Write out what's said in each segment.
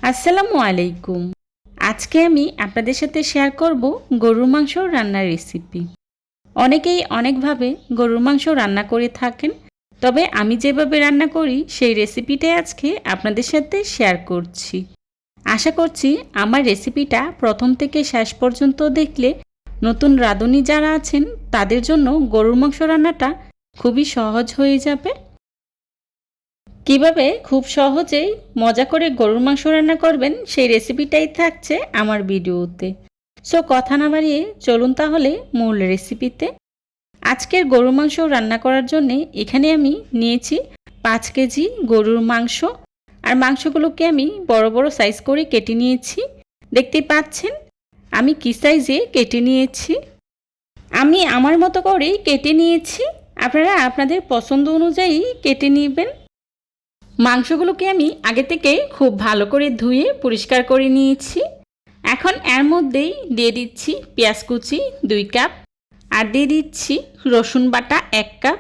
আসসালামু আলাইকুম। আজকে আমি আপনাদের সাথে শেয়ার করব গরুর মাংস রান্নার রেসিপি। অনেকেই অনেকভাবে গরুর মাংস রান্না করে থাকেন, তবে আমি যেভাবে রান্না করি সেই রেসিপিটাই আজকে আপনাদের সাথে শেয়ার করছি। আশা করছি আমার রেসিপিটা প্রথম থেকে শেষ পর্যন্ত দেখলে নতুন রাঁধুনি যারা আছেন তাদের জন্য গরুর মাংস রান্নাটা খুবই সহজ হয়ে যাবে। কিভাবে খুব সহজেই মজা করে গরুর মাংস রান্না করবেন সেই রেসিপিটাই থাকছে আমার ভিডিওতে। সো কথা না বাড়িয়ে চলুন তাহলে মূল রেসিপিতে। আজকের গরুর মাংস রান্না করার জন্য এখানে আমি নিয়েছি 5 কেজি গরুর মাংস। আর মাংসগুলোকে আমি বড় বড় সাইজ করে কেটে নিয়েছি। দেখতে পাচ্ছেন আমি কি সাইজে কেটে নিয়েছি। আমি আমার মতো করেই কেটে নিয়েছি, আপনারা আপনাদের পছন্দ অনুযায়ী কেটে নেবেন। মাংসগুলোকে আমি আগে থেকে খুব ভালো করে ধুয়ে পরিষ্কার করে নিয়েছি। এখন এর মধ্যেই দিয়ে দিচ্ছি পেঁয়াজ কুচি 2 কাপ, আর দিয়ে দিচ্ছি রসুন বাটা 1 কাপ,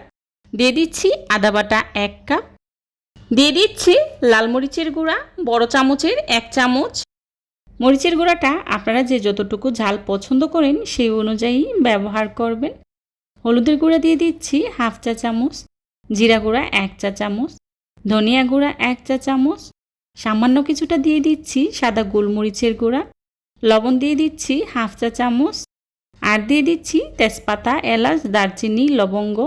দিয়ে দিচ্ছি আদা বাটা 1 কাপ, দিয়ে দিচ্ছি লাল মরিচের গুঁড়া বড় চামচের 1 চামচ। মরিচের গুঁড়াটা আপনারা যে যতটুকু ঝাল পছন্দ করেন সেই অনুযায়ী ব্যবহার করবেন। হলুদের গুঁড়া দিয়ে দিচ্ছি 1/2 চা চামচ, জিরা গুঁড়া 1 চা চামচ, ধনিয়া গুঁড়া 1 চা চামচ, সামান্য কিছুটা দিয়ে দিচ্ছি সাদা গোলমরিচের গুঁড়া, লবণ দিয়ে দিচ্ছি 1/2 চা চামচ, আর দিয়ে দিচ্ছি তেজপাতা, এলাচ, দারচিনি, লবঙ্গ,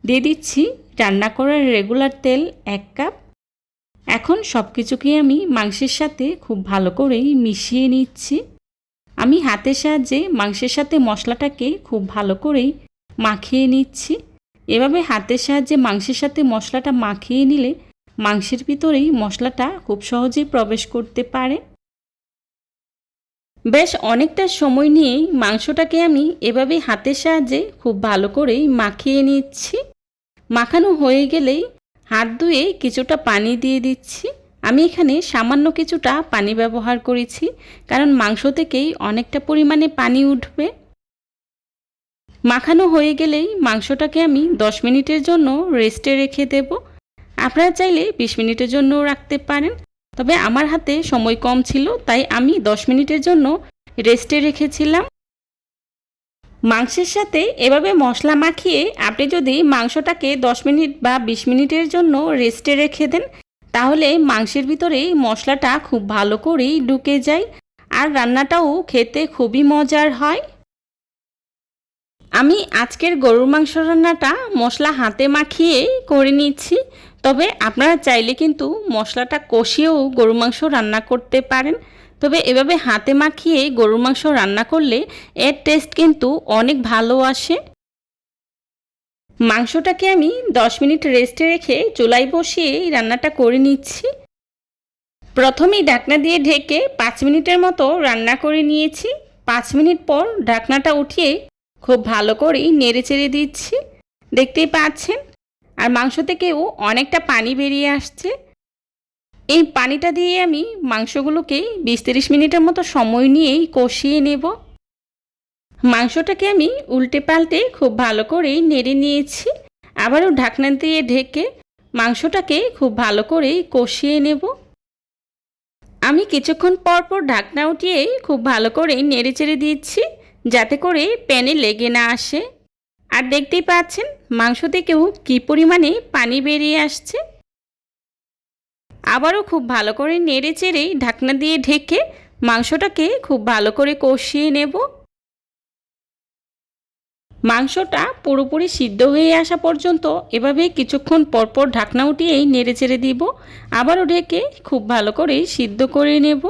দিয়ে দিচ্ছি রান্না করার রেগুলার তেল 1 কাপ। এখন সব কিছুকে আমি মাংসের সাথে খুব ভালো করেই মিশিয়ে নিচ্ছি। আমি হাতের সাহায্যে মাংসের সাথে মশলাটাকে খুব ভালো করেই মাখিয়ে নিচ্ছি। এভাবে হাতের সাহায্যে মাংসের সাথে মশলাটা মাখিয়ে নিলে মাংসের ভিতরেই মশলাটা খুব সহজেই প্রবেশ করতে পারে। বেশ অনেকটা সময় নিয়েই মাংসটাকে আমি এভাবে হাতের সাহায্যে খুব ভালো করেই মাখিয়ে নিচ্ছি। মাখানো হয়ে গেলেই হাত ধুয়ে কিছুটা পানি দিয়ে দিচ্ছি। আমি এখানে সামান্য কিছুটা পানি ব্যবহার করেছি, কারণ মাংস থেকেই অনেকটা পরিমাণে পানি উঠবে। মাখানো হয়ে গেলেই মাংসটাকে আমি 10 মিনিটের জন্য রেস্টে রেখে দেব। আপনারা চাইলে 20 মিনিটের জন্যও রাখতে পারেন, তবে আমার হাতে সময় কম ছিল তাই আমি 10 মিনিটের জন্য রেস্টে রেখেছিলাম। মাংসের সাথে এভাবে মশলা মাখিয়ে আপনি যদি মাংসটাকে 10 মিনিট বা 20 মিনিটের জন্য রেস্টে রেখে দেন, তাহলে মাংসের ভিতরেই মশলাটা খুব ভালো করেই ঢুকে যায়, আর রান্নাটাও খেতে খুবই মজার হয়। আমি আজকের গরুর মাংস রান্নাটা মশলা হাতে মাখিয়ে করে নিচ্ছি, তবে আপনারা চাইলে কিন্তু মশলাটা কষিয়েও গরুর মাংস রান্না করতে পারেন। তবে এভাবে হাতে মাখিয়ে গরুর মাংস রান্না করলে এর টেস্ট কিন্তু অনেক ভালো আসে। মাংসটাকে আমি 10 মিনিট রেস্টে রেখে চুলায় বসিয়ে রান্নাটা করে নিচ্ছি। প্রথমেই ঢাকনা দিয়ে ঢেকে 5 মিনিটের মতো রান্না করে নিয়েছি। 5 মিনিট পর ঢাকনাটা উঠিয়ে খুব ভালো করেই নেড়ে চেড়ে দিচ্ছি, দেখতেই পাচ্ছেন। আর মাংস থেকেও অনেকটা পানি বেরিয়ে আসছে। এই পানিটা দিয়ে আমি মাংসগুলোকে 20-30 মিনিটের মতো সময় নিয়েই কষিয়ে নেব। মাংসটাকে আমি উল্টে পাল্টে খুব ভালো করেই নেড়ে নিয়েছি। আবারও ঢাকনা দিয়ে ঢেকে মাংসটাকে খুব ভালো করেই কষিয়ে নেব। আমি কিছুক্ষণ পর পর ঢাকনা উঠিয়ে খুব ভালো করে নেড়ে চেড়ে দিচ্ছি, যাতে করে প্যানে লেগে না আসে। আর দেখতেই পাচ্ছেন মাংস থেকেও কী পরিমাণে পানি বেরিয়ে আসছে। আবারও খুব ভালো করে নেড়ে চেড়ে ঢাকনা দিয়ে ঢেকে মাংসটাকে খুব ভালো করে কষিয়ে নেব। মাংসটা পুরোপুরি সিদ্ধ হয়ে আসা পর্যন্ত এভাবে কিছুক্ষণ পরপর ঢাকনা উঠিয়েই নেড়ে চেড়ে দিব। আবারও ঢেকে খুব ভালো করে সিদ্ধ করে নেব।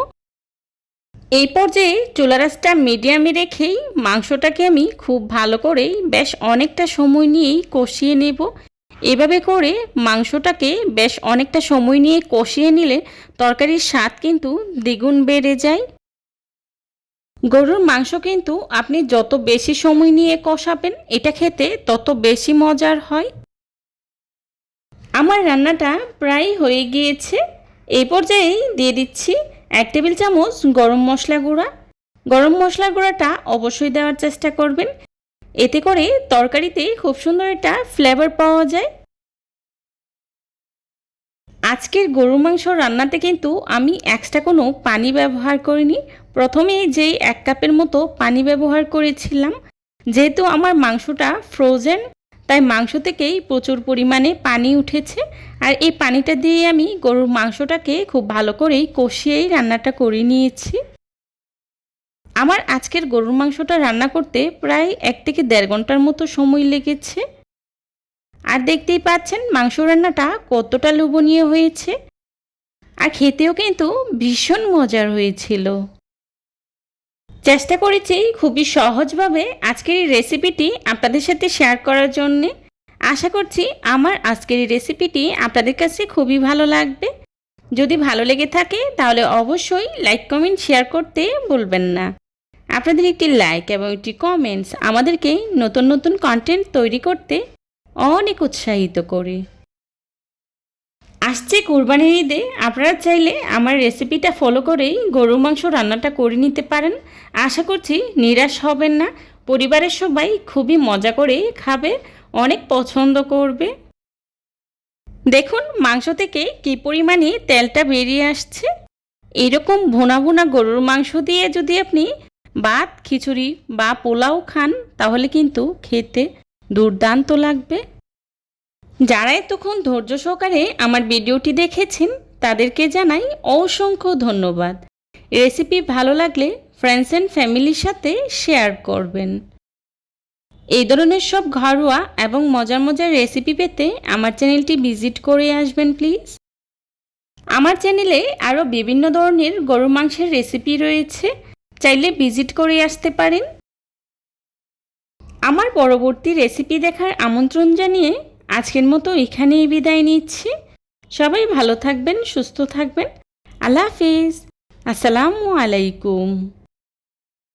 এই পর্যায়ে চুলার আঁচটা মিডিয়ামে রেখেই মাংসটাকে আমি খুব ভালো করেই বেশ অনেকটা সময় নিয়েই কষিয়ে নেব। এভাবে করে মাংসটাকে বেশ অনেকটা সময় নিয়ে কষিয়ে নিলে তরকারির স্বাদ কিন্তু দ্বিগুণ বেড়ে যায়। গরুর মাংস কিন্তু আপনি যত বেশি সময় নিয়ে কষাবেন এটা খেতে তত বেশি মজার হয়। আমার রান্নাটা প্রায় হয়ে গিয়েছে। এই পর্যায়েই দিয়ে দিচ্ছি 1 টেবিল চামচ গরম মশলা গুঁড়া। গরম মশলা গুঁড়াটা অবশ্যই দেওয়ার চেষ্টা করবেন, এতে করে তরকারিতে খুব সুন্দর একটা ফ্লেভার পাওয়া যায়। আজকের গরুর মাংস রান্নাতে কিন্তু আমি এক্সট্রা কোনো পানি ব্যবহার করিনি। প্রথমেই যেই 1 কাপের মতো পানি ব্যবহার করেছিলাম। যেহেতু আমার মাংসটা ফ্রোজেন, তাই মাংস থেকেই প্রচুর পরিমাণে পানি উঠেছে। আর এই পানিটা দিয়ে আমি গরুর মাংসটাকে খুব ভালো করেই কষিয়েই রান্নাটা করে নিয়েছি। আমার আজকের গরুর মাংসটা রান্না করতে প্রায় 1 থেকে 1.5 ঘন্টার মতো সময় লেগেছে। আর দেখতেই পাচ্ছেন মাংস রান্নাটা কতটা লোভনীয় হয়েছে, আর খেতেও কিন্তু ভীষণ মজার হয়েছিল। চেষ্টা করেছি খুবই সহজভাবে আজকের এই রেসিপিটি আপনাদের সাথে শেয়ার করার জন্যে। আশা করছি আমার আজকের এই রেসিপিটি আপনাদের কাছে খুবই ভালো লাগবে। যদি ভালো লেগে থাকে তাহলে অবশ্যই লাইক, কমেন্ট, শেয়ার করতে ভুলবেন না। আপনাদের একটি লাইক এবং একটি কমেন্টস আমাদেরকে নতুন নতুন কন্টেন্ট তৈরি করতে অনেক উৎসাহিত করে। আসছে কুরবানির ঈদে আপনারা চাইলে আমার রেসিপিটা ফলো করেই গরুর মাংস রান্নাটা করে নিতে পারেন। আশা করছি নিরাশ হবেন না। পরিবারের সবাই খুবই মজা করে খাবে, অনেক পছন্দ করবে। দেখুন মাংস থেকে কী পরিমাণে তেলটা বেরিয়ে আসছে। এরকম ভুনা ভুনা গরুর মাংস দিয়ে যদি আপনি ভাত, খিচুড়ি বা পোলাও খান তাহলে কিন্তু খেতে দুর্দান্ত লাগবে। যারা এতক্ষণ ধৈর্য সহকারে আমার ভিডিওটি দেখেছেন তাদেরকে জানাই অসংখ্য ধন্যবাদ। রেসিপি ভালো লাগলে ফ্রেন্ডস অ্যান্ড ফ্যামিলির সাথে শেয়ার করবেন। এই ধরনের সব ঘরোয়া এবং মজার মজার রেসিপি পেতে আমার চ্যানেলটি ভিজিট করে আসবেন প্লিজ। আমার চ্যানেলে আরও বিভিন্ন ধরনের গরুর মাংসের রেসিপি রয়েছে, চাইলে ভিজিট করে আসতে পারেন। আমার পরবর্তী রেসিপি দেখার আমন্ত্রণ জানিয়ে আজকের মতো এখানেই বিদায় নিচ্ছি। সবাই ভালো থাকবেন, সুস্থ থাকবেন। আল্লাহ হাফিজ। আসসালামু আলাইকুম।